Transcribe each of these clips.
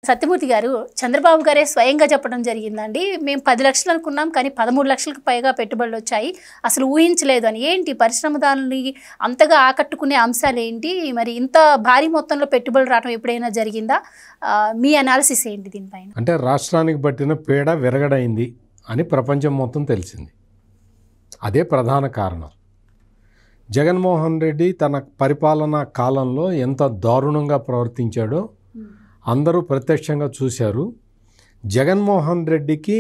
సత్యమూర్తి గారు, చంద్రబాబు గారే స్వయంగా చెప్పడం జరిగిందండి, మేము 10 లక్షలు అనుకున్నాం కానీ 13 లక్షలకు పైగా పెట్టుబడులు వచ్చాయి, అసలు ఊహించలేదు అని. ఏంటి పరిశ్రమదారులని అంతగా ఆకట్టుకునే అంశాలు ఏంటి? మరి ఇంత భారీ మొత్తంలో పెట్టుబడులు రావడం ఎప్పుడైనా జరిగిందా? మీ అనాలిసిస్ ఏంటి దీనిపైన? అంటే రాష్ట్రానికి పట్టిన పీడ విరగడైంది అని ప్రపంచం మొత్తం తెలిసింది. అదే ప్రధాన కారణం. జగన్మోహన్ రెడ్డి తన పరిపాలనా కాలంలో ఎంత దారుణంగా ప్రవర్తించాడో అందరూ ప్రత్యక్షంగా చూశారు. జగన్మోహన్ రెడ్డికి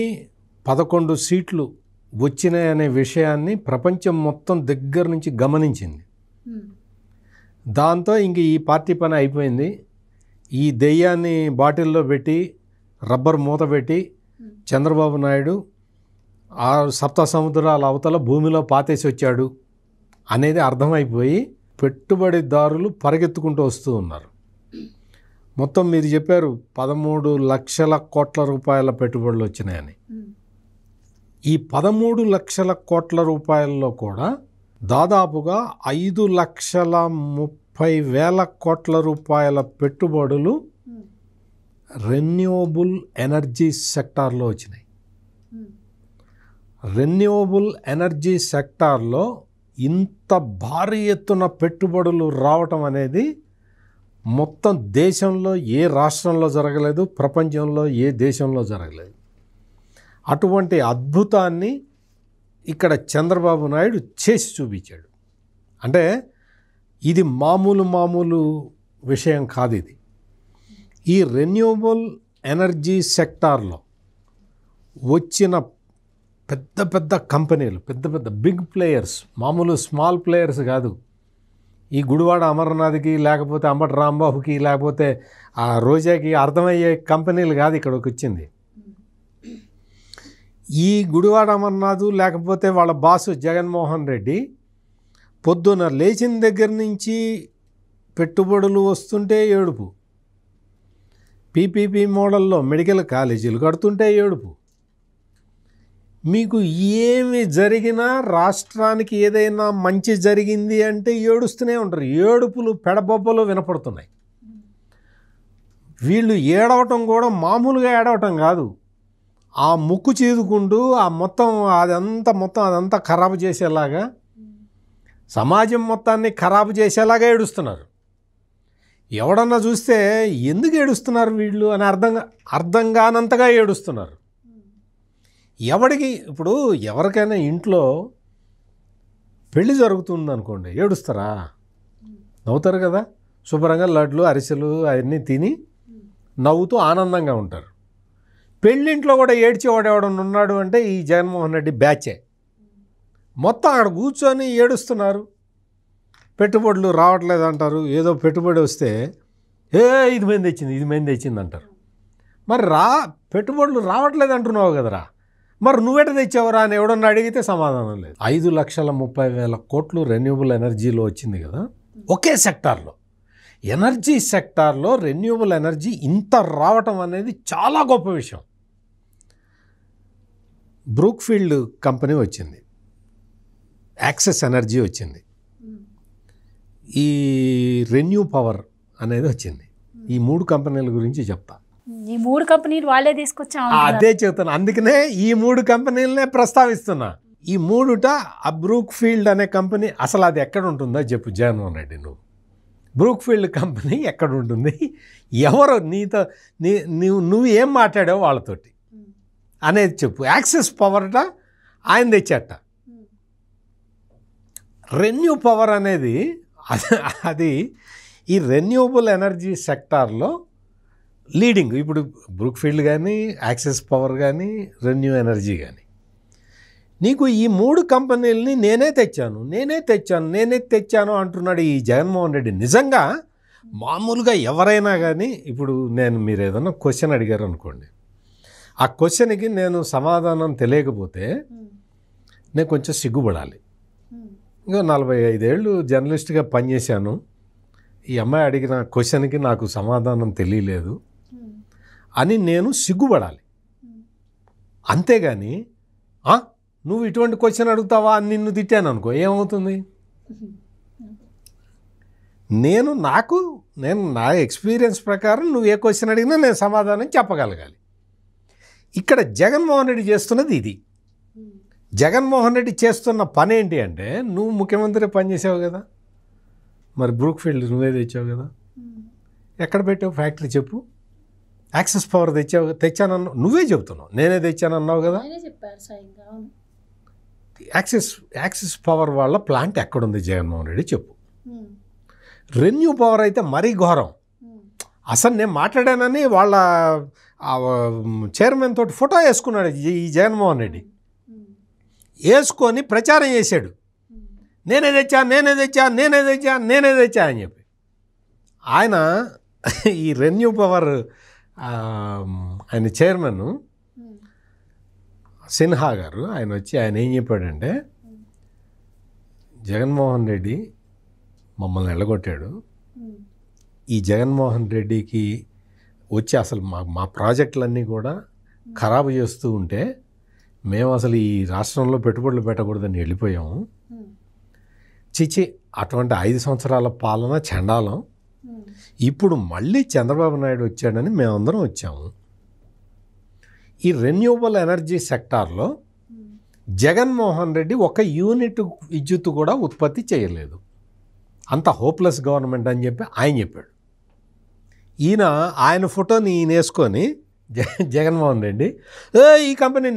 11 సీట్లు వచ్చినాయనే విషయాన్ని ప్రపంచం మొత్తం దగ్గర నుంచి గమనించింది. దాంతో ఇంక ఈ పార్టీ పని అయిపోయింది. ఈ దెయ్యాన్ని బాటిల్లో పెట్టి రబ్బర్ మూత పెట్టి చంద్రబాబు నాయుడు ఆ సప్త సముద్రాల అవతల భూమిలో పాతేసి వచ్చాడు అనేది అర్థమైపోయి పెట్టుబడిదారులు పరిగెత్తుకుంటూ వస్తూ ఉన్నారు. మొత్తం మీరు చెప్పారు 13 లక్షల కోట్ల రూపాయల పెట్టుబడులు వచ్చినాయని. ఈ 13 లక్షల కోట్ల రూపాయల్లో కూడా దాదాపుగా 5,30,000 కోట్ల రూపాయల పెట్టుబడులు రెన్యూవబుల్ ఎనర్జీ సెక్టార్లో వచ్చినాయి. రెన్యూవబుల్ ఎనర్జీ సెక్టార్లో ఇంత భారీ ఎత్తున పెట్టుబడులు రావటం అనేది మొత్తం దేశంలో ఏ రాష్ట్రంలో జరగలేదు, ప్రపంచంలో ఏ దేశంలో జరగలేదు. అటువంటి అద్భుతాన్ని ఇక్కడ చంద్రబాబు నాయుడు చేసి చూపించాడు. అంటే ఇది మామూలు విషయం కాదు. ఇది ఈ రెన్యూవబుల్ ఎనర్జీ సెక్టార్లో వచ్చిన పెద్ద కంపెనీలు, పెద్ద బిగ్ ప్లేయర్స్, మామూలు స్మాల్ ప్లేయర్స్ కాదు. ఈ గుడివాడ అమర్నాథ్కి లేకపోతే అంబటి రాంబాబుకి లేకపోతే ఆ రోజాకి అర్థమయ్యే కంపెనీలు కాదు ఇక్కడికి వచ్చింది. ఈ గుడివాడ అమర్నాథ్ లేకపోతే వాళ్ళ బాసు జగన్మోహన్ రెడ్డి పొద్దున లేచిన దగ్గర నుంచి పెట్టుబడులు వస్తుంటే ఏడుపు, పీపీపీ మోడల్లో మెడికల్ కాలేజీలు కడుతుంటే ఏడుపు. మీకు ఏమి జరిగినా రాష్ట్రానికి ఏదైనా మంచి జరిగింది అంటే ఏడుస్తూనే ఉంటారు. ఏడుపులు పెడబొబ్బలు వినపడుతున్నాయి. వీళ్ళు ఏడవటం కూడా మామూలుగా ఏడవటం కాదు. ఆ ముక్కు చీదుకుంటూ ఆ అదంతా ఖరాబు చేసేలాగా, సమాజం మొత్తాన్ని ఖరాబు చేసేలాగా ఏడుస్తున్నారు. ఎవడన్నా చూస్తే ఎందుకు ఏడుస్తున్నారు వీళ్ళు అని అర్థం కానంతగా ఏడుస్తున్నారు. ఇప్పుడు ఎవరికైనా ఇంట్లో పెళ్ళి జరుగుతుంది అనుకోండి, ఏడుస్తారా? నవ్వుతారు కదా. శుభ్రంగా లడ్లు అరిసెలు అవన్నీ తిని నవ్వుతూ ఆనందంగా ఉంటారు. పెళ్ళింట్లో కూడా ఏడ్చేవాడు ఎవడన్నా ఉన్నాడు అంటే ఈ జగన్మోహన్ రెడ్డి బ్యాచే. మొత్తం అక్కడ కూర్చొని ఏడుస్తున్నారు. పెట్టుబడులు రావట్లేదు అంటారు. ఏదో పెట్టుబడి వస్తే ఇది మెయిన్ తెచ్చింది అంటారు. మరి పెట్టుబడులు రావట్లేదు అంటున్నావు కదరా, మరి నువ్వెట తెచ్చావురా అని ఎవడన్నా అడిగితే సమాధానం లేదు. 5,30,000 కోట్లు రెన్యూవబుల్ ఎనర్జీలో వచ్చింది కదా ఒకే సెక్టార్లో. ఎనర్జీ సెక్టార్లో రెన్యూవబుల్ ఎనర్జీ ఇంత రావటం అనేది చాలా గొప్ప విషయం. బ్రూక్ఫీల్డ్ కంపెనీ వచ్చింది, యాక్సెస్ ఎనర్జీ వచ్చింది, ఈ రెన్యూ పవర్ అనేది వచ్చింది. ఈ 3 కంపెనీల గురించి చెప్తా. ఈ 3 కంపెనీలు వాళ్ళే తీసుకొచ్చాము. అదే చెప్తాను, అందుకనే ఈ 3 కంపెనీలనే ప్రస్తావిస్తున్నా. ఈ 3 ఆ బ్రూక్ఫీల్డ్ అనే కంపెనీ అసలు అది ఎక్కడ ఉంటుందో చెప్పు జగన్మోహన్ రెడ్డి. నువ్వు బ్రూక్ఫీల్డ్ కంపెనీ ఎక్కడ ఉంటుంది, ఎవరు నీతో నువ్వు ఏం మాట్లాడావు వాళ్ళతోటి అనేది చెప్పు. యాక్సెస్ పవర్ట ఆయన తెచ్చాట. రెన్యూ పవర్ అనేది అది ఈ రెన్యూవబుల్ ఎనర్జీ సెక్టార్లో లీడింగ్. ఇప్పుడు బ్రూక్ఫీల్డ్ కానీ, యాక్సెస్ పవర్ కానీ, రెన్యూ ఎనర్జీ కానీ. నీకు ఈ 3 కంపెనీలని నేనే తెచ్చాను అంటున్నాడు ఈ జగన్మోహన్ రెడ్డి. నిజంగా మామూలుగా ఎవరైనా కానీ ఇప్పుడు మీరు ఏదైనా క్వశ్చన్ అడిగారు అనుకోండి, ఆ క్వశ్చన్కి నేను సమాధానం తెలియకపోతే నేను కొంచెం సిగ్గుపడాలి. ఇంకా 45 ఏళ్ళు జర్నలిస్ట్గా పనిచేశాను. ఈ అమ్మాయి అడిగిన క్వశ్చన్కి నాకు సమాధానం తెలియలేదు అని నేను సిగ్గుపడాలి. అంతేగాని నువ్వు ఇటువంటి క్వశ్చన్ అడుగుతావా అని నిన్ను తిట్టాను అనుకో, ఏమవుతుంది? నేను నా ఎక్స్పీరియన్స్ ప్రకారం నువ్వు ఏ క్వశ్చన్ అడిగినా నేను సమాధానం చెప్పగలగాలి. ఇక్కడ జగన్మోహన్ రెడ్డి చేస్తున్నది ఇది. జగన్మోహన్ రెడ్డి చేస్తున్న పని ఏంటి అంటే, నువ్వు ముఖ్యమంత్రి పనిచేసావు కదా, మరి బ్రూక్ఫీల్డ్ నువ్వే తెచ్చావు కదా, ఎక్కడ పెట్టావు ఫ్యాక్టరీ చెప్పు. యాక్సెస్ పవర్ తెచ్చానన్నావు, నువ్వే చెబుతున్నావు, నేనే తెచ్చానన్నావు కదా. యాక్సెస్ పవర్ వాళ్ళ ప్లాంట్ ఎక్కడుంది జగన్మోహన్ రెడ్డి చెప్పు. రెన్యూ పవర్ అయితే మరీ ఘోరం. అసలు నేను మాట్లాడానని వాళ్ళ చైర్మన్ తోటి ఫోటో వేసుకున్నాడు ఈ జగన్మోహన్ రెడ్డి. వేసుకొని ప్రచారం చేశాడు, నేనే తెచ్చా అని చెప్పి. ఆయన ఈ రెన్యూ పవర్ ఆయన చైర్మన్ సిన్హా గారు ఆయన వచ్చి ఆయన ఏం చెప్పాడంటే, జగన్మోహన్ రెడ్డి మమ్మల్ని ఎల్లగొట్టాడు, ఈ జగన్మోహన్ రెడ్డికి వచ్చి అసలు మా ప్రాజెక్టులన్నీ కూడా ఖరాబు చేస్తూ ఉంటే మేము అసలు ఈ రాష్ట్రంలో పెట్టుబడులు పెట్టకూడదని వెళ్ళిపోయాము. చిచి అటువంటి 5 సంవత్సరాల పాలన చండాలం, ఇప్పుడు మళ్ళీ చంద్రబాబు నాయుడు వచ్చాడని మేమందరం వచ్చాము. ఈ రెన్యూవబుల్ ఎనర్జీ సెక్టార్లో జగన్మోహన్ రెడ్డి ఒక యూనిట్ విద్యుత్ కూడా ఉత్పత్తి చేయలేదు, అంత హోప్లెస్ గవర్నమెంట్ అని చెప్పి ఆయన చెప్పాడు. ఆయన ఫోటోని ఈయన వేసుకొని జగన్మోహన్ రెడ్డి ఈ కంపెనీ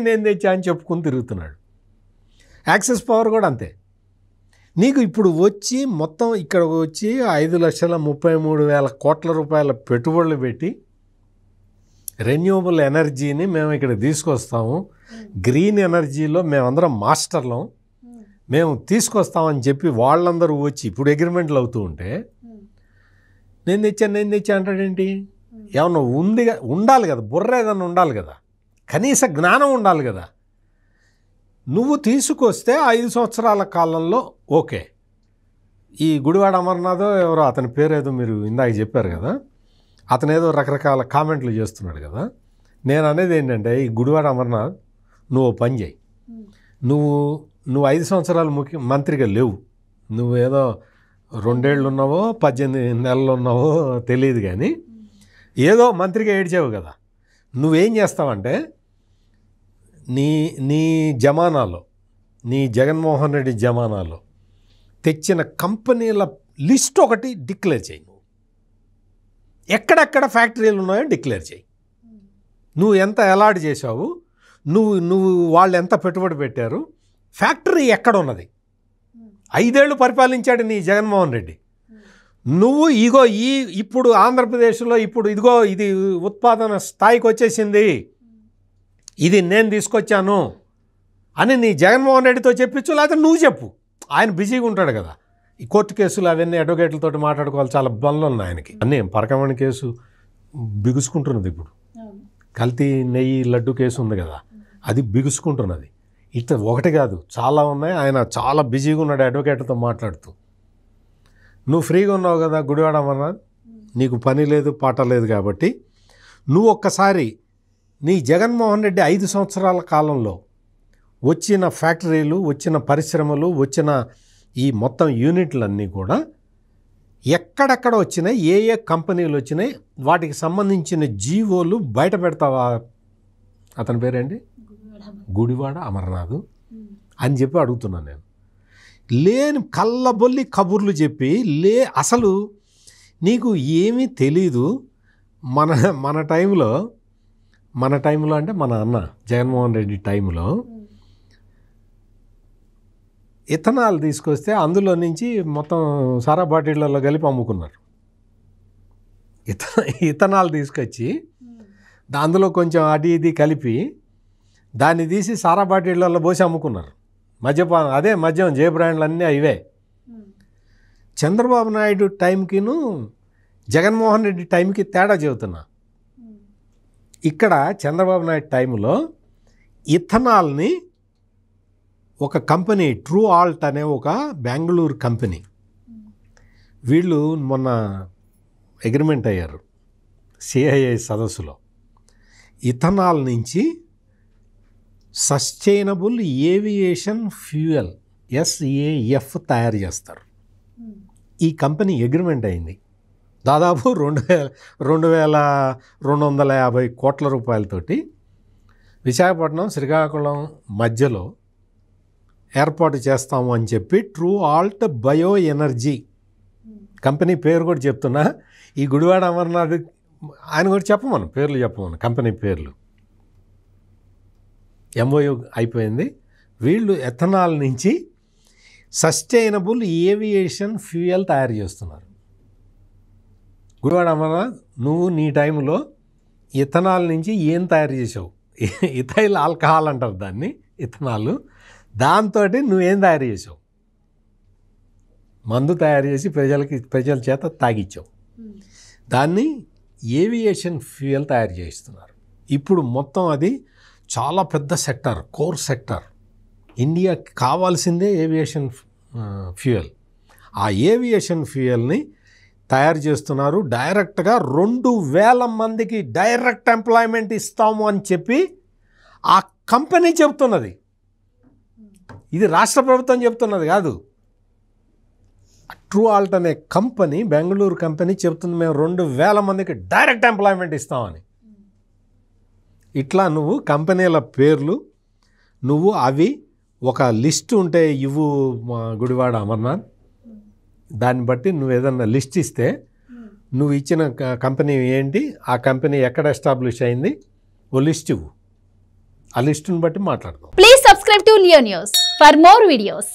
నేను తెచ్చా అని చెప్పుకుని తిరుగుతున్నాడు. యాక్సెస్ పవర్ కూడా అంతే. నీకు ఇప్పుడు వచ్చి మొత్తం ఇక్కడ వచ్చి 5,33,000 కోట్ల రూపాయల పెట్టుబడులు పెట్టి రెన్యూవబుల్ ఎనర్జీని మేము ఇక్కడ తీసుకొస్తాము, గ్రీన్ ఎనర్జీలో మేమందరం మాస్టర్లం, మేము తీసుకొస్తామని చెప్పి వాళ్ళందరూ వచ్చి ఇప్పుడు అగ్రిమెంట్లు అవుతూ ఉంటే నేను తెచ్చా అంటాడేంటి? ఏమన్నా ఉండాలి కదా, బుర్ర ఏదన్నా ఉండాలి కదా, కనీస జ్ఞానం ఉండాలి కదా. నువ్వు తీసుకొస్తే 5 సంవత్సరాల కాలంలో ఓకే, ఈ గుడివాడ అమర్నాథ్ ఎవరో అతని పేరేదో మీరు ఇందాక చెప్పారు కదా, అతను ఏదో రకరకాల కామెంట్లు చేస్తున్నాడు కదా. నేను అనేది ఏంటంటే, ఈ గుడివాడ అమర్నాథ్ నువ్వు పని చేయి, నువ్వు 5 సంవత్సరాలు మంత్రిగా లేవు, నువ్వు ఏదో 2 ఏళ్ళు ఉన్నావో 18 నెలలు ఉన్నావో తెలియదు, కానీ ఏదో మంత్రిగా ఏడ్చావు కదా. నువ్వేం చేస్తావంటే, నీ జమానాలో, నీ జగన్మోహన్ రెడ్డి జమానాలో తెచ్చిన కంపెనీల లిస్ట్ ఒకటి డిక్లేర్ చేయి. నువ్వు ఎక్కడెక్కడ ఫ్యాక్టరీలు ఉన్నాయో డిక్లేర్ చేయి. నువ్వు ఎంత అలాట్ చేసావు, నువ్వు వాళ్ళు ఎంత పెట్టుబడి పెట్టారు, ఫ్యాక్టరీ ఎక్కడ ఉన్నది. 5 ఏళ్ళు పరిపాలించాడు నీ జగన్మోహన్ రెడ్డి. నువ్వు ఇప్పుడు ఆంధ్రప్రదేశ్లో ఇది ఉత్పాదన స్థాయికి వచ్చేసింది, ఇది నేను తీసుకొచ్చాను అని నీ జగన్మోహన్ రెడ్డితో చెప్పించు, లేకపోతే నువ్వు చెప్పు. ఆయన బిజీగా ఉంటాడు కదా, ఈ కోర్టు కేసులు అవన్నీ అడ్వకేట్లతో మాట్లాడుకోవాలి, చాలా పనులు ఉన్నాయి ఆయనకి. అన్నీ పరకమణి కేసు బిగుసుకుంటున్నది, ఇప్పుడు కల్తీ నెయ్యి లడ్డు కేసు ఉంది కదా, అది బిగుసుకుంటున్నది. ఇట్లా ఒకటి కాదు, చాలా ఉన్నాయి. ఆయన చాలా బిజీగా ఉన్నాడు అడ్వకేట్తో మాట్లాడుతూ. నువ్వు ఫ్రీగా ఉన్నావు కదా గుడివాడ అమర్నాథ్, నీకు పని లేదు పాట లేదు కాబట్టి నువ్వు ఒక్కసారి నీ జగన్మోహన్ రెడ్డి 5 సంవత్సరాల కాలంలో వచ్చిన ఫ్యాక్టరీలు, వచ్చిన పరిశ్రమలు, వచ్చిన ఈ మొత్తం యూనిట్లన్నీ కూడా ఎక్కడెక్కడ వచ్చినాయి, ఏ కంపెనీలు వచ్చినాయి, వాటికి సంబంధించిన జీవోలు బయట పెడతావా? అతని పేరేంటి? గుడివాడ అమర్నాథ్ అని చెప్పి అడుగుతున్నాను నేను. లేని కళ్ళబొల్లి కబుర్లు చెప్పి అసలు నీకు ఏమీ తెలీదు. మన టైంలో అంటే మన అన్న జగన్మోహన్ రెడ్డి టైంలో ఇథనాల్ తీసుకొస్తే అందులో నుంచి మొత్తం సారా బాటిళ్లలో కలిపి అమ్ముకున్నారు. ఇథనాల్ తీసుకొచ్చి అందులో కొంచెం అది ఇది కలిపి దాన్ని తీసి సారా బాటిళ్లలో పోసి అమ్ముకున్నారు. మద్యపానం, అదే మద్యం, జే బ్రాండ్లు అన్నీ అవే. చంద్రబాబు నాయుడు టైంకిను జగన్మోహన్ రెడ్డి టైంకి తేడా చెబుతున్నా. ఇక్కడ చంద్రబాబు నాయుడు టైంలో ఇథనాల్ని ఒక కంపెనీ, ట్రూ ఆల్ట్ అనే ఒక బెంగళూరు కంపెనీ, వీళ్ళు మొన్న అగ్రిమెంట్ అయ్యారు సిఐఐ సదస్సులో. ఇథనాల్ నుంచి సస్టైనబుల్ ఏవియేషన్ ఫ్యూయల్ SAF తయారు చేస్తారు. ఈ కంపెనీ అగ్రిమెంట్ అయింది దాదాపు 2,250 కోట్ల రూపాయలతోటి విశాఖపట్నం శ్రీకాకుళం మధ్యలో ఏర్పాటు చేస్తాము అని చెప్పి true Alt bio energy company పేరు కూడా చెప్తున్నా. ఈ గుడివాడ అమర్నాథ్ ఆయన కూడా చెప్పమను, పేర్లు చెప్పమను, కంపెనీ పేర్లు. ఎంఓయూ అయిపోయింది. వీళ్ళు ఎథనాల్ నుంచి సస్టైనబుల్ ఏవియేషన్ ఫ్యూయల్ తయారు చేస్తున్నారు. గుడివాడ అమర్నాథ్, నువ్వు నీ టైంలో ఇథనాల్ నుంచి ఏం తయారు చేసావు? ఇథైల్ ఆల్కహాల్ అంటారు దాన్ని, ఇథనాల్. దాంతో నువ్వేం తయారు చేసావు? మందు తయారు చేసి ప్రజల చేత తాగిచ్చావు. దాన్ని ఏవియేషన్ ఫ్యూయల్ తయారు చేస్తున్నారు. ఇప్పుడు మొత్తం అది చాలా పెద్ద సెక్టర్, కోర్ సెక్టర్. ఇండియాకి కావాల్సిందే ఏవియేషన్ ఫ్యూయల్. ఆ ఏవియేషన్ ఫ్యూయల్ని తయారు చేస్తున్నారు. డైరెక్ట్గా 2,000 మందికి డైరెక్ట్ ఎంప్లాయ్మెంట్ ఇస్తాము అని చెప్పి ఆ కంపెనీ చెప్తున్నది. ఇది రాష్ట్ర ప్రభుత్వం చెప్తున్నది కాదు. ట్రూ ఆల్ట్ అనే కంపెనీ, బెంగళూరు కంపెనీ చెప్తుంది మేము 2,000 మందికి డైరెక్ట్ ఎంప్లాయ్మెంట్ ఇస్తామని. ఇట్లా నువ్వు కంపెనీల పేర్లు నువ్వు అవి ఒక లిస్ట్ ఉంటే ఇవ్వు గుడివాడ అమర్నాథ్. దాన్ని బట్టి నువ్వు ఏదన్నా లిస్ట్ ఇస్తే నువ్వు ఇచ్చిన కంపెనీ ఏంటి, ఆ కంపెనీ ఎక్కడ ఎస్టాబ్లిష్ అయింది, ఓ లిస్ట్ ఇవ్వు. ఆ లిస్టుని బట్టి మాట్లాడదాం. Please subscribe to Leo news for more videos.